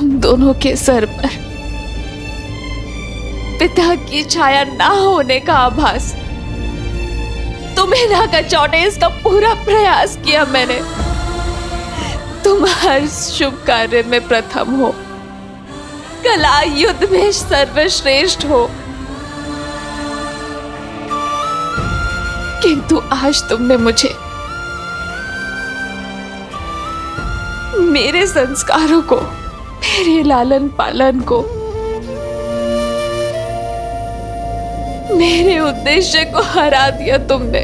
तुम दोनों के सर पर पिता की छाया ना होने का आभास तुम्हें ना कचौटे इसका पूरा प्रयास किया मैंने। तुम हर शुभ कार्य में प्रथम हो, कला युद्ध में सर्वश्रेष्ठ हो, किंतु आज तुमने मुझे मेरे संस्कारों को, मेरे लालन पालन को, मेरे उद्देश्य को हरा दिया तुमने।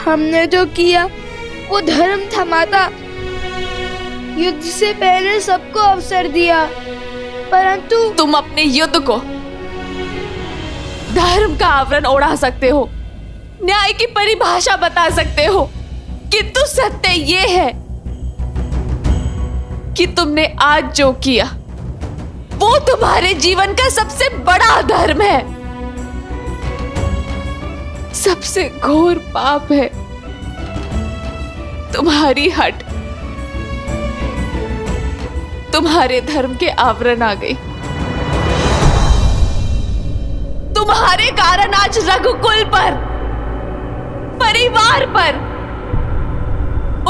हमने जो किया वो धर्म था माता। युद्ध से पहले सबको अवसर दिया, परंतु तुम अपने युद्ध को धर्म का आवरण ओढ़ा सकते हो, न्याय की परिभाषा बता सकते हो, किंतु सत्य ये है कि तुमने आज जो किया वो तुम्हारे जीवन का सबसे बड़ा अधर्म है, सबसे घोर पाप है। तुम्हारी हट तुम्हारे धर्म के आवरण आ गई। तुम्हारे कारण आज रघुकुल पर, परिवार पर,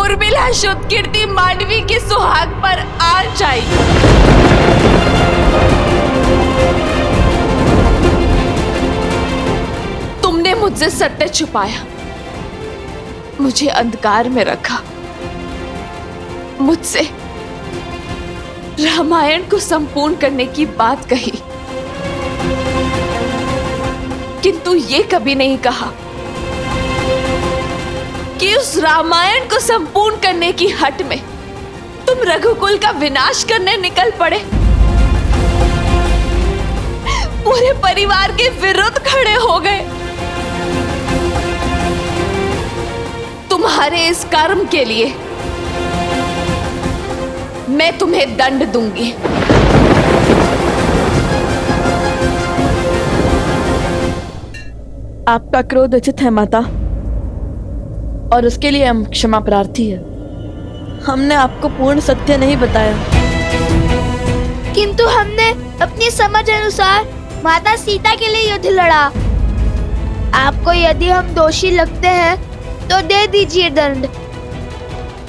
उर्मिला शुद्ध कीर्ति मांडवी के सुहाग पर आंच आई। तुमने मुझसे सत्य छुपाया, मुझे अंधकार में रखा, मुझसे रामायण को संपूर्ण करने की बात कही, किंतु ये कभी नहीं कहा कि उस रामायण को संपूर्ण करने की हट में तुम रघुकुल का विनाश करने निकल पड़े, पूरे परिवार के विरुद्ध खड़े हो गए। तुम्हारे इस कर्म के लिए मैं तुम्हें दंड दूंगी। आपका क्रोध उचित है माता, और उसके लिए हम क्षमा प्रार्थी है। हमने आपको पूर्ण सत्य नहीं बताया, किंतु हमने अपनी समझ अनुसार माता सीता के लिए युद्ध लड़ा। आपको यदि हम दोषी लगते हैं तो दे दीजिए दंड,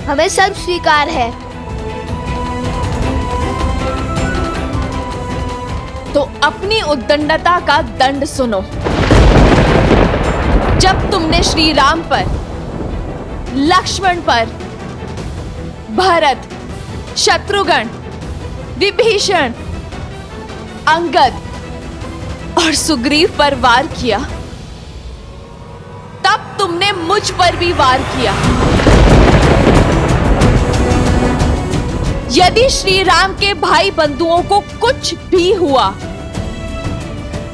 हमें सब स्वीकार है। तो अपनी उद्दंडता का दंड सुनो। जब तुमने श्री राम पर, लक्ष्मण पर, भरत, शत्रुघ्न, विभीषण, अंगद और सुग्रीव पर वार किया, तब तुमने मुझ पर भी वार किया। यदि श्री राम के भाई बंधुओं को कुछ भी हुआ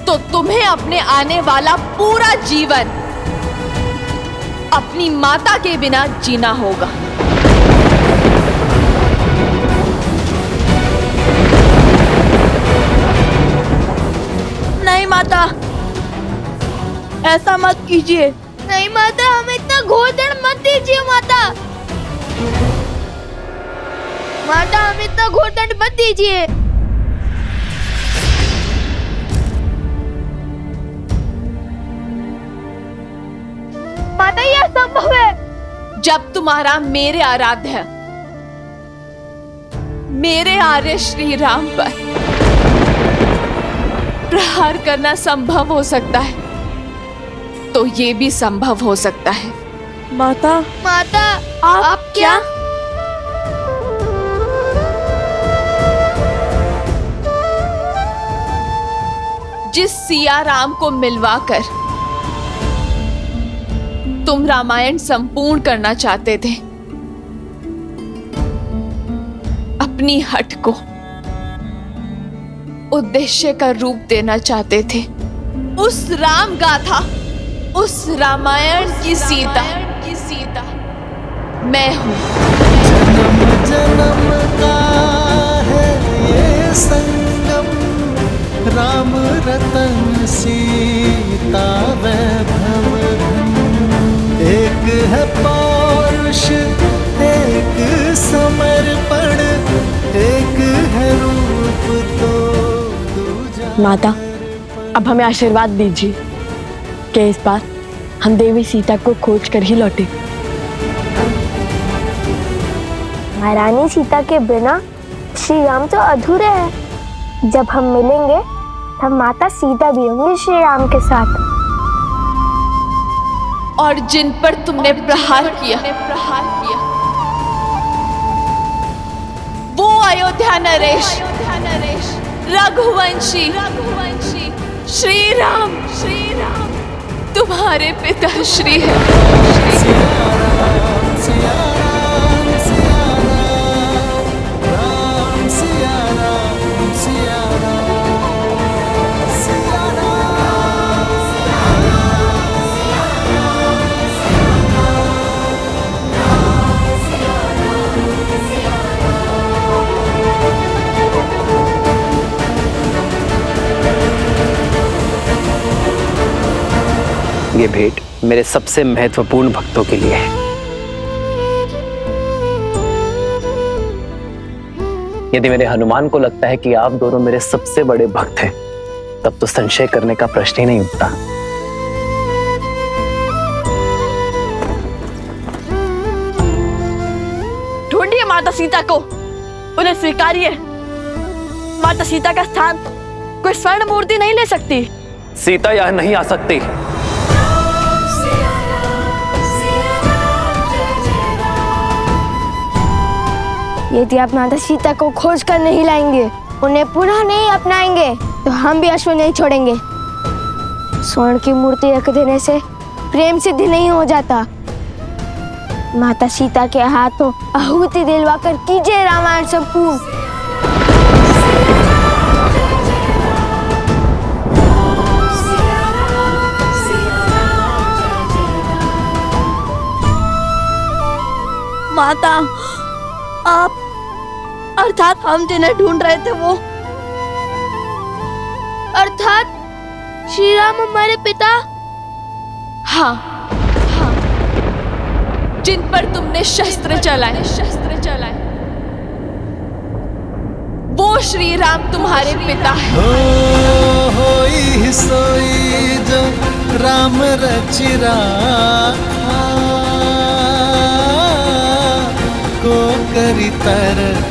तो तुम्हें अपने आने वाला पूरा जीवन अपनी माता के बिना जीना होगा। नहीं माता, ऐसा मत कीजिए। नहीं माता, हमें इतना घोर दंड मत दीजिए माता। माता, हमें इतना घोर दंड मत दीजिए। माता, यह असंभव है। जब तुम्हारा मेरे आराध्य, मेरे आर्य श्री राम पर प्रहार करना संभव हो सकता है, तो ये भी संभव हो सकता है। माता, माता, आप क्या? जिस सिया राम को मिलवाकर तुम रामायण संपूर्ण करना चाहते थे, अपनी हट को उद्देश्य का रूप देना चाहते थे, उस राम गाथा, उस रामायण की सीता मैं हूं। जन्म जन्म का है ये संगम, राम रतन सीता वैभव। जोश, एक समर्पण, एक है रूप तो दूजा। माता, अब हमें आशीर्वाद दीजिए कि इस बार हम देवी सीता को खोज कर ही लौटे। महारानी सीता के बिना श्री राम तो अधूरे हैं। जब हम मिलेंगे तब माता सीता भी होंगी श्री राम के साथ। और जिन पर तुमने प्रहार किया वो अयोध्या नरेश, रघुवंशी श्री राम तुम्हारे पिता श्री है। ये भेंट मेरे सबसे महत्वपूर्ण भक्तों के लिए है। यदि मेरे हनुमान को लगता है कि आप दोनों मेरे सबसे बड़े भक्त हैं, तब तो संशय करने का प्रश्न ही नहीं उठता। ढूंढिए माता सीता को, उन्हें स्वीकारिए। माता सीता का स्थान कोई स्वर्ण मूर्ति नहीं ले सकती। सीता यहां नहीं आ सकती। यदि आप माता सीता को खोज कर नहीं लाएंगे, उन्हें पुनः नहीं अपनाएंगे, तो हम भी अश्व नहीं छोड़ेंगे। स्वर्ण की मूर्ति रख देने से प्रेम सिद्धि नहीं हो जाता। माता सीता के हाथों आहुति दिलवाकर कीजिए रामायण संपूर्ण। माता, आप अर्थात हम जिन्हें ढूंढ रहे थे वो, अर्थात श्री राम हमारे पिता। हाँ, जिन पर तुमने शस्त्र चलाए वो श्री राम तुम्हारे पिता है। होई सोई जो राम रचिरा को करी तरक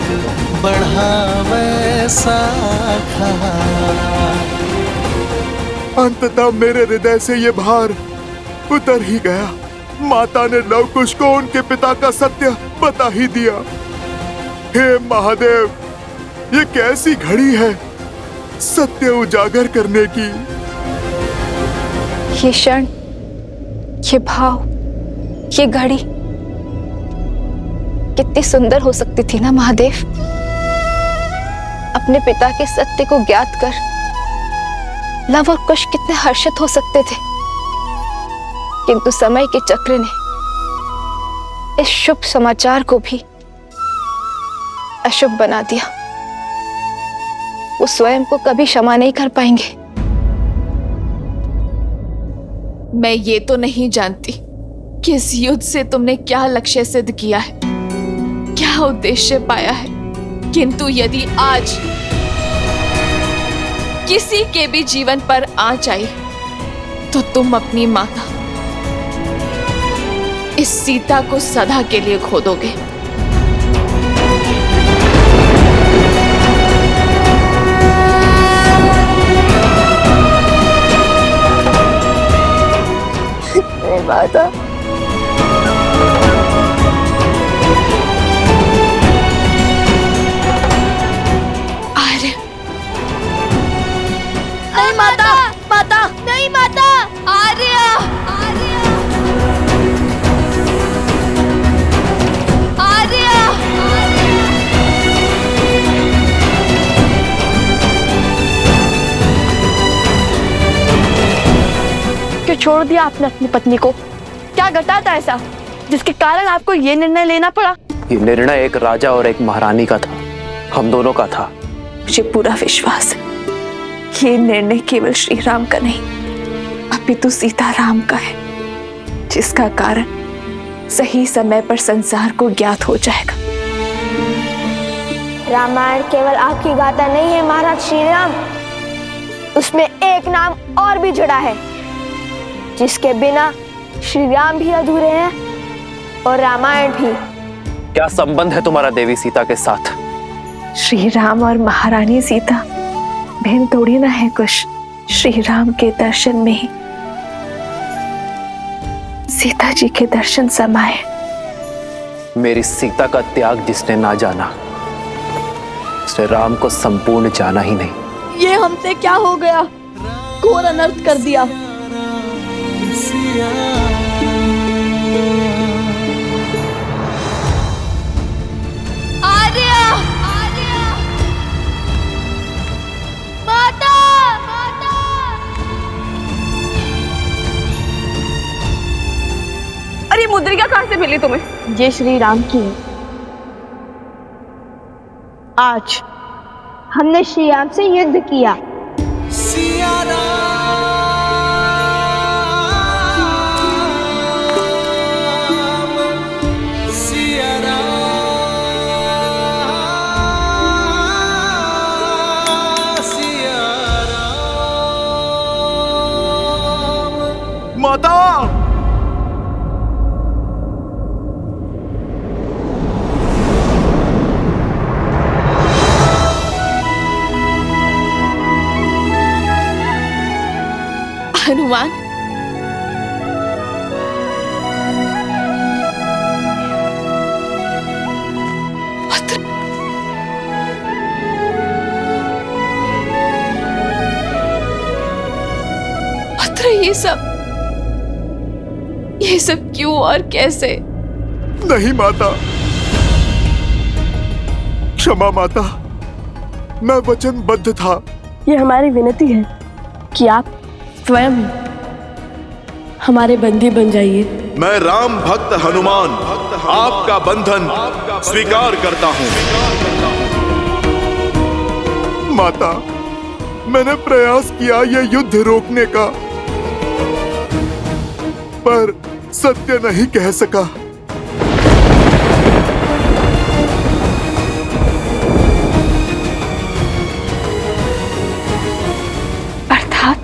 बढ़ावे साखा। अंततः मेरे हृदय से ये भार उतर ही गया। माता ने लव कुश को उनके पिता का सत्य बता ही दिया। हे महादेव, ये कैसी घड़ी है सत्य उजागर करने की। ये क्षण, ये भाव, ये घड़ी कितनी सुंदर हो सकती थी ना महादेव। अपने पिता के सत्य को ज्ञात कर लव और कुश कितने हर्षित हो सकते थे, किंतु समय के चक्र ने इस शुभ समाचार को भी अशुभ बना दिया। वो स्वयं को कभी क्षमा नहीं कर पाएंगे। मैं ये तो नहीं जानती कि इस युद्ध से तुमने क्या लक्ष्य सिद्ध किया है, क्या उद्देश्य पाया है, किंतु यदि आज किसी के भी जीवन पर आँच आई तो तुम अपनी माता इस सीता को सदा के लिए खो दोगे। माता, आर्य, नहीं माता, माता, नहीं माता, आर्य, क्यों छोड़ दिया आपने अपनी पत्नी को? क्या घटा था ऐसा जिसके कारण आपको ये निर्णय लेना पड़ा? ये निर्णय एक राजा और एक महारानी का था, हम दोनों का था। मुझे पूरा विश्वास है कि ये निर्णय केवल श्री राम का नहीं, अपितु सीता राम का है, जिसका कारण सही समय पर संसार को ज्ञात हो जाएगा। रामायण केवल आपकी गाथा नहीं है महाराज श्री राम, उसमें एक नाम और भी जुड़ा है जिसके बिना श्री राम भी अधूरे हैं और रामायण भी। क्या संबंध है तुम्हारा देवी सीता के साथ? श्री राम और महारानी सीता बहन थोड़ी ना है कुछ। श्री राम के दर्शन में ही सीता जी के दर्शन समाए। मेरी सीता का त्याग जिसने ना जाना, उसने राम को संपूर्ण जाना ही नहीं। ये हमसे क्या हो गया? घोर अनर्थ कर दिया। आर्या! माता! अरे मुद्रिका कहां से मिली तुम्हें? ये श्री राम की है। आज हमने श्री राम से युद्ध किया। सिया राम, सिया राम, सिया राम। माता! हनुमान, पुत्र, ये सब क्यों और कैसे? नहीं माता, क्षमा माता, मैं वचनबद्ध था। ये हमारी विनती है कि आप स्वयं हमारे बंदी बन जाइए। मैं राम भक्त हनुमान आपका बंधन स्वीकार करता हूँ। माता, मैंने प्रयास किया ये युद्ध रोकने का, पर सत्य नहीं कह सका। अर्थात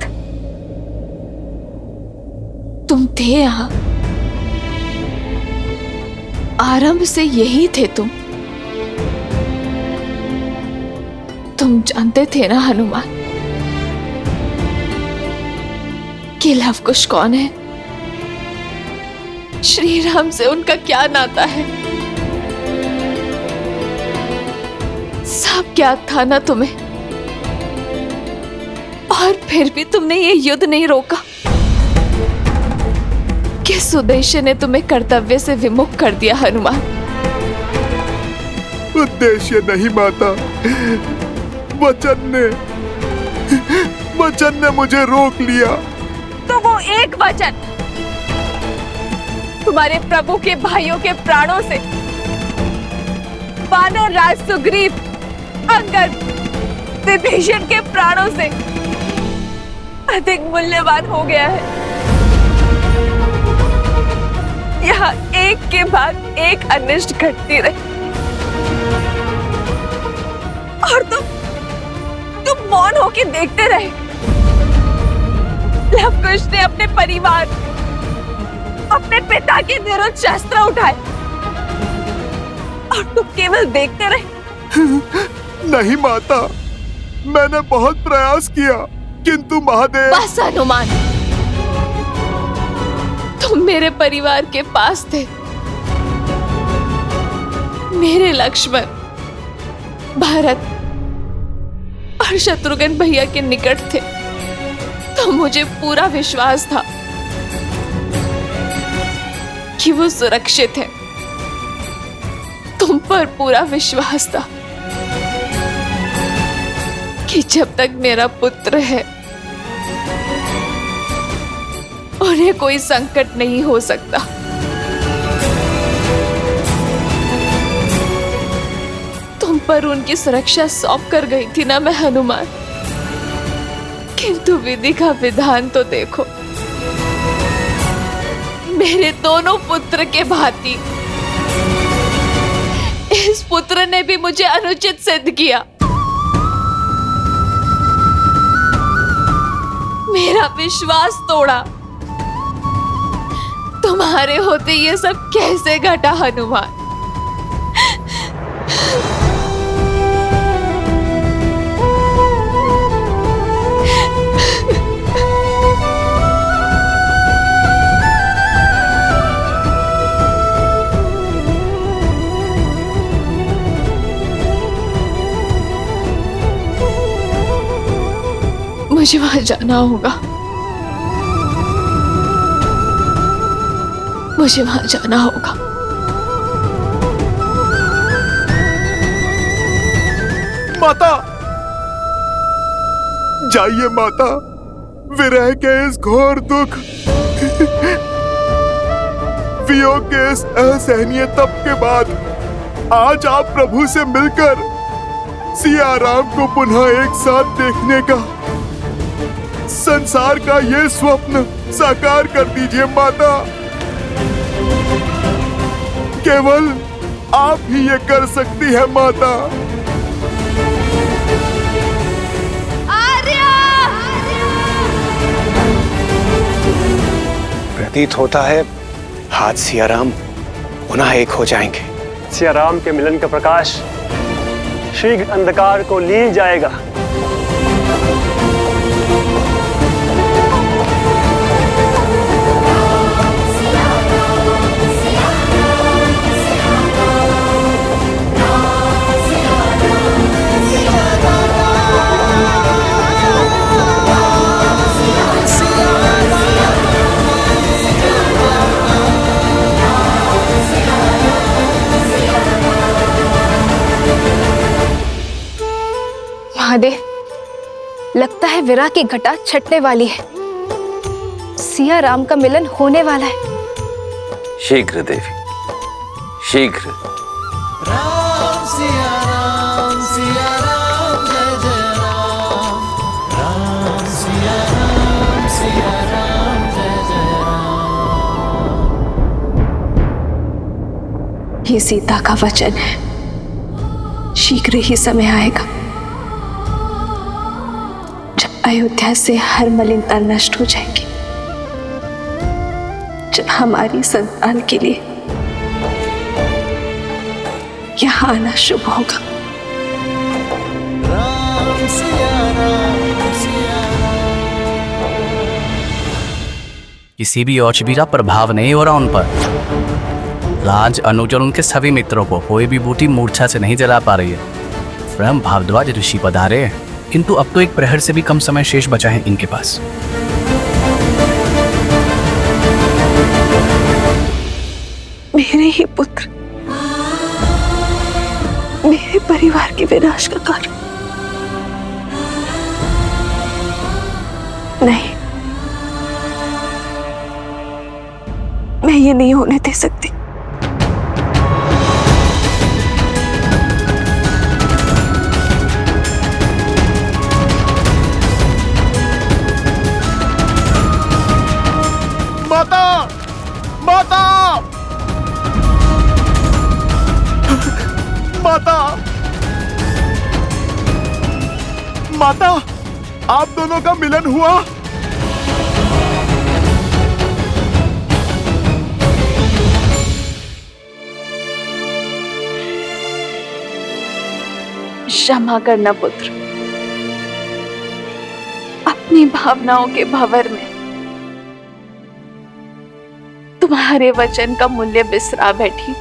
तुम थे यहाँ, आरंभ से यही थे तुम जानते थे ना हनुमान कि लवकुश कौन है? श्री राम से उनका क्या नाता है? सब ज्ञात था ना तुम्हें, और फिर भी तुमने ये युद्ध नहीं रोका। किस उद्देश्य ने तुम्हें कर्तव्य से विमुख कर दिया हनुमान? उद्देश्य नहीं माता, वचन ने मुझे रोक लिया। तो वो एक वचन तुम्हारे प्रभु के भाइयों के प्राणों से, वानर राज सुग्रीव, अंगद, विभीषण के प्राणों से अधिक मूल्यवान हो गया है। यहाँ एक के बाद एक अनिष्ट घटती रही, और तुम मौन होके देखते रहे। लवकुश ने अपने परिवार, अपने पिता के विरुद्ध शस्त्र उठाए, और तुम केवल देखते रहे। नहीं माता, मैंने बहुत प्रयास किया, किंतु महादेव। बस हनुमान, तुम मेरे परिवार के पास थे, मेरे लक्ष्मण, भरत और शत्रुघ्न भैया के निकट थे, तो मुझे पूरा विश्वास था कि वो सुरक्षित है। तुम पर पूरा विश्वास था कि जब तक मेरा पुत्र है उन्हें कोई संकट नहीं हो सकता। तुम पर उनकी सुरक्षा सौंप कर गई थी ना मैं हनुमान, किंतु विधि का विधान तो देखो। मेरे दोनों पुत्र के भांति इस पुत्र ने भी मुझे अनुचित सिद्ध किया। मेरा विश्वास तोड़ा। तुम्हारे होते ये सब कैसे घटा हनुमान? मुझे वहां जाना होगा। मुझे वहां जाना होगा। माता, जाइए माता। विरह के इस घोर दुख, वियोग के इस असहनीय तप के बाद आज आप प्रभु से मिलकर सिया राम को पुनः एक साथ देखने का, संसार का ये स्वप्न साकार कर दीजिए माता। केवल आप ही ये कर सकती है माता। प्रतीत होता है आज सियाराम पुनः एक हो जाएंगे। सियाराम के मिलन का प्रकाश शीघ्र अंधकार को लीन जाएगा। महादेव, लगता है विरह की घटा छटने वाली है। सिया राम का मिलन होने वाला है। शीघ्र देवी, शीघ्र। राम सिया राम, सिया राम जय जय राम। राम सिया राम, सिया राम जय जय राम। ये सीता का वचन है, शीघ्र ही समय आएगा अयोध्या से हर मलिनता नष्ट हो जाएगी, जब हमारी संतान के लिए यहाँ आना शुभ होगा। राम सिया राम, सिया किसी भी औषधि का प्रभाव नहीं हो रहा उन पर। राज, अनुज और उनके सभी मित्रों को कोई भी बूटी मूर्छा से नहीं जला पा रही है। स्वयं भारद्वाज ऋषि पधारे हैं, किंतु अब तो एक प्रहर से भी कम समय शेष बचा है इनके पास। मेरे ही पुत्र मेरे परिवार के विनाश का कारण। नहीं, मैं ये नहीं होने दे सकती। माता, माता, माता, माता, आप दोनों का मिलन हुआ। क्षमा करना पुत्र, अपनी भावनाओं के भंवर में तुम्हारे वचन का मूल्य बिसरा बैठी।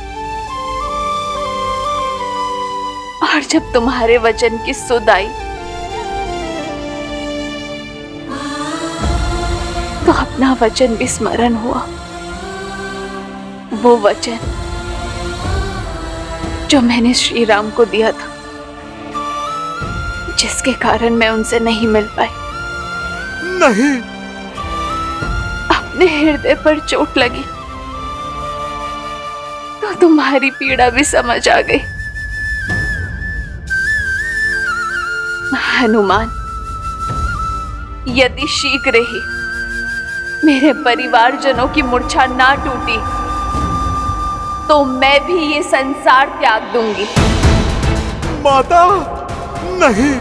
और जब तुम्हारे वचन की सुध आई तो अपना वचन भी स्मरण हुआ। वो वचन जो मैंने श्री राम को दिया था, जिसके कारण मैं उनसे नहीं मिल पाई। नहीं, अपने हृदय पर चोट लगी तो तुम्हारी पीड़ा भी समझ आ गई। हनुमान, यदि शीघ्र ही मेरे परिवारजनों की मूर्छा ना टूटी तो मैं भी ये संसार त्याग दूंगी। माता नहीं,